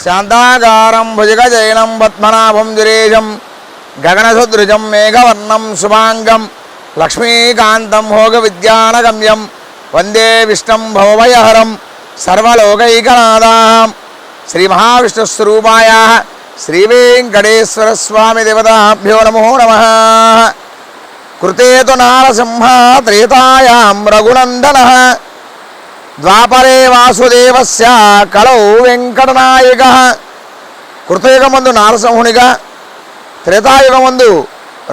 శాంతాకారం భుజగజైనం పద్మనాభం దురేజం గగనసదృజం మేఘవర్ణం శుభాంగం లక్ష్మీకాంతం భోగ విద్యానగమ్యం వందే విష్ణుం భవభయహరం సర్వలోకైకనాథాం శ్రీ మహావిష్ణుస్వరూపాయ శ్రీవేంకటేశ్వర స్వామి దేవతాభ్యో నమో నమః. కృతేతు నారసింహ త్రేతాయాం రఘునందనః ద్వాపరే వాసుదేవస్య కళౌ వెంకటనాయకః. కృతయుగమందు నారసింహునిగా, త్రేతాయుగమందు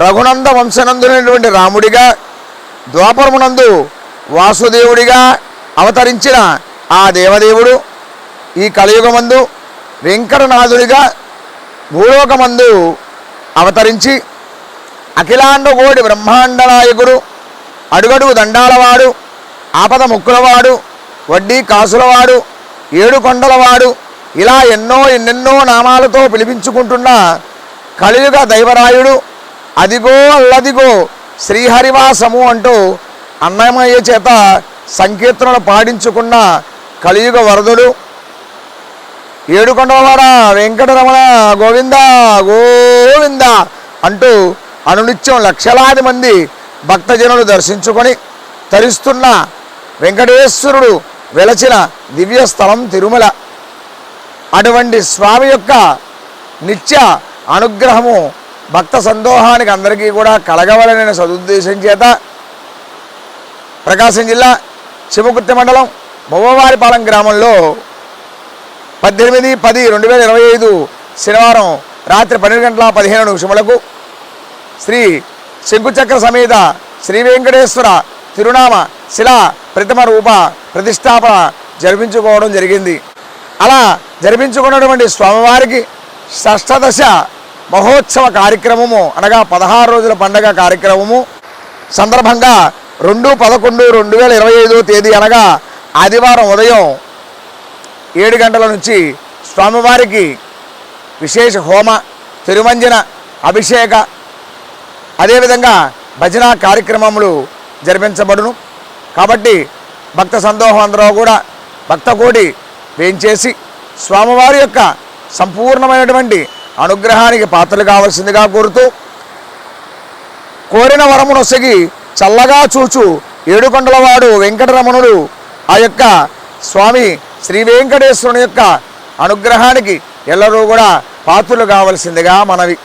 రఘునంద వంశనందునటువంటి రాముడిగా, ద్వాపరమునందు వాసుదేవుడిగా అవతరించిన ఆ దేవదేవుడు ఈ కలియుగమందు వెంకటనాథుడిగా భూలోకమందు అవతరించి అఖిలాండకోటి బ్రహ్మాండ నాయకుడు, అడుగడుగు దండాలవాడు, ఆపద ముక్కులవాడు, వడ్డీ కాసులవాడు, ఏడు కొండలవాడు, ఇలా ఎన్నెన్నో నామాలతో పిలిపించుకుంటున్న కలియుగ దైవరాయుడు అదిగో అల్లదిగో శ్రీహరివాసము అంటూ అన్నమయ్య చేత సంకీర్తనలు పాడించుకున్న కలియుగ వరదుడు, ఏడుకొండలవాడ వెంకటరమణ గోవింద గోవింద అంటూ అనునిత్యం లక్షలాది మంది భక్తజనులు దర్శించుకొని తరిస్తున్న వెంకటేశ్వరుడు వెలచిన దివ్యస్థలం తిరుమల. అటువంటి స్వామి యొక్క నిత్య అనుగ్రహము భక్త సందోహానికి అందరికీ కూడా కలగవలననే సదుద్దేశం చేత ప్రకాశం జిల్లా చిమకుర్తి మండలం బొవ్వవారిపాలెం గ్రామంలో 18/10/2025 శనివారం రాత్రి 12:15 శ్రీ శంకుచక్ర సమేత శ్రీ వెంకటేశ్వర తిరునామ శిలా ప్రతిమ రూప ప్రతిష్టాపన జరిపించుకోవడం జరిగింది. అలా జరిపించుకున్నటువంటి స్వామివారికి షష్ఠదశ మహోత్సవ కార్యక్రమము అనగా 16 రోజుల పండగ కార్యక్రమము సందర్భంగా 2/11/2025 తేదీ అనగా ఆదివారం ఉదయం 7 గంటల నుంచి స్వామివారికి విశేష హోమ, తిరుమంజన, అభిషేక, అదేవిధంగా భజన కార్యక్రమములు జరిపించబడును. కాబట్టి భక్త సందోహం అందరూ కూడా భక్తకోటి వేంచేసి స్వామివారి యొక్క సంపూర్ణమైనటువంటి అనుగ్రహానికి పాత్రలు కావాల్సిందిగా కోరుతూ, కోరిన వరమునొసగి చల్లగా చూచు ఏడుకొండలవాడు వెంకటరమణుడు ఆ యొక్క స్వామి శ్రీ వెంకటేశ్వరుని యొక్క అనుగ్రహానికి ఎల్లరూ కూడా పాత్రలు కావలసిందిగా మనవి.